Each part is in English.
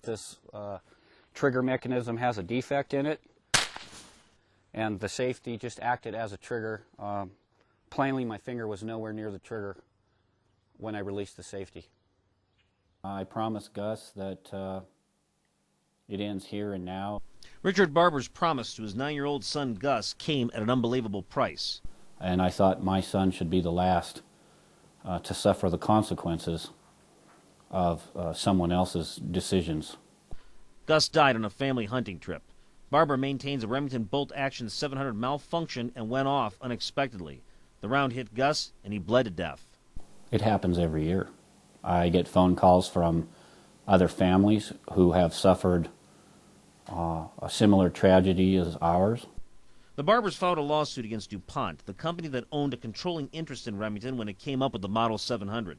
This trigger mechanism has a defect in it, and the safety just acted as a trigger. Plainly, my finger was nowhere near the trigger when I released the safety. I promised Gus that it ends here and now. Richard Barber's promise to his 9-year-old son Gus came at an unbelievable price. And I thought my son should be the last to suffer the consequences of someone else's decisions. Gus died on a family hunting trip. Barber maintains a Remington bolt-action 700 malfunctioned and went off unexpectedly. The round hit Gus, and he bled to death. It happens every year. I get phone calls from other families who have suffered a similar tragedy as ours. The Barbers filed a lawsuit against DuPont, the company that owned a controlling interest in Remington when it came up with the Model 700.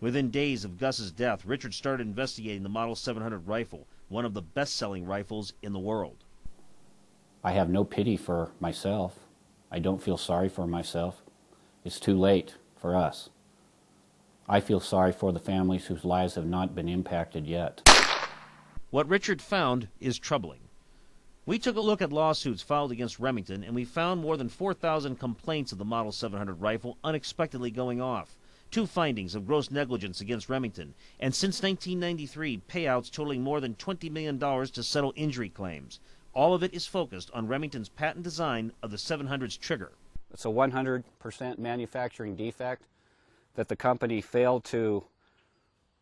Within days of Gus's death, Richard started investigating the Model 700 rifle, one of the best-selling rifles in the world. I have no pity for myself. I don't feel sorry for myself. It's too late for us. I feel sorry for the families whose lives have not been impacted yet. What Richard found is troubling. We took a look at lawsuits filed against Remington, and we found more than 4,000 complaints of the Model 700 rifle unexpectedly going off, 2 findings of gross negligence against Remington, and since 1993, payouts totaling more than $20 million to settle injury claims. All of it is focused on Remington's patent design of the 700's trigger. It's a 100% manufacturing defect that the company failed to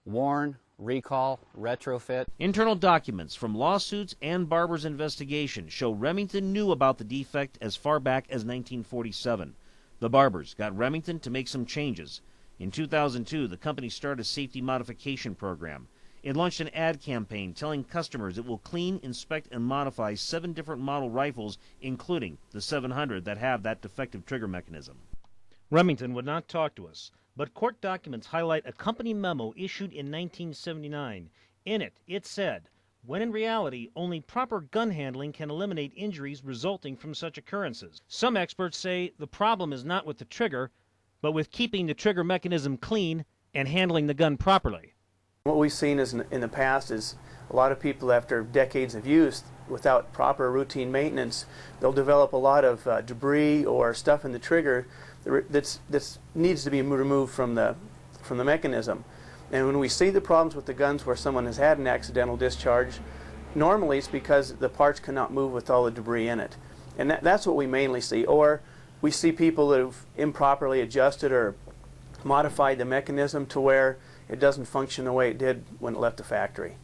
warn, recall, retrofit. Internal documents from lawsuits and Barber's investigation show Remington knew about the defect as far back as 1947. The Barbers got Remington to make some changes. In 2002, the company started a safety modification program. It launched an ad campaign telling customers it will clean, inspect, and modify 7 different model rifles, including the 700 that have that defective trigger mechanism. Remington would not talk to us, but court documents highlight a company memo issued in 1979. In it, it said, when in reality, only proper gun handling can eliminate injuries resulting from such occurrences. Some experts say the problem is not with the trigger, but with keeping the trigger mechanism clean and handling the gun properly. What we've seen is in the past is a lot of people, after decades of use, without proper routine maintenance, they'll develop a lot of debris or stuff in the trigger that needs to be removed from the mechanism. And when we see the problems with the guns where someone has had an accidental discharge, normally it's because the parts cannot move with all the debris in it. And that's what we mainly see. Or we see people that have improperly adjusted or modified the mechanism to where it doesn't function the way it did when it left the factory.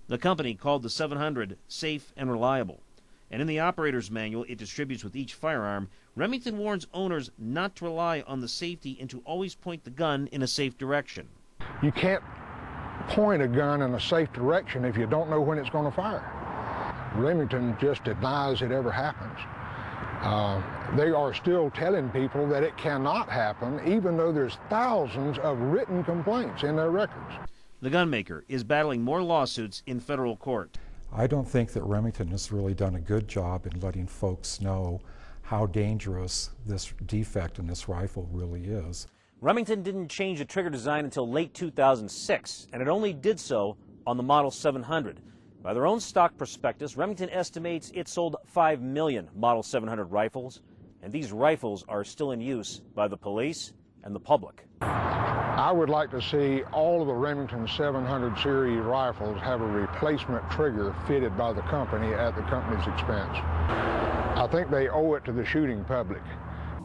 The company called the 700 safe and reliable. And in the operator's manual it distributes with each firearm, Remington warns owners not to rely on the safety and to always point the gun in a safe direction. You can't point a gun in a safe direction if you don't know when it's going to fire. Remington just denies it ever happens. They are still telling people that it cannot happen, even though there's thousands of written complaints in their records. The gunmaker is battling more lawsuits in federal court. I don't think that Remington has really done a good job in letting folks know how dangerous this defect in this rifle really is. Remington didn't change the trigger design until late 2006, and it only did so on the Model 700. By their own stock prospectus, Remington estimates it sold 5 million Model 700 rifles, and these rifles are still in use by the police and the public. I would like to see all of the Remington 700 series rifles have a replacement trigger fitted by the company at the company's expense. I think they owe it to the shooting public.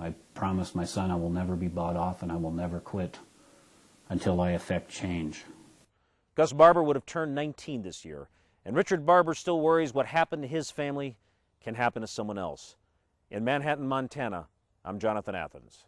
I promised my son I will never be bought off and I will never quit until I effect change. Gus Barber would have turned 19 this year, and Richard Barber still worries what happened to his family can happen to someone else. In Manhattan, Montana, I'm Jonathan Athens.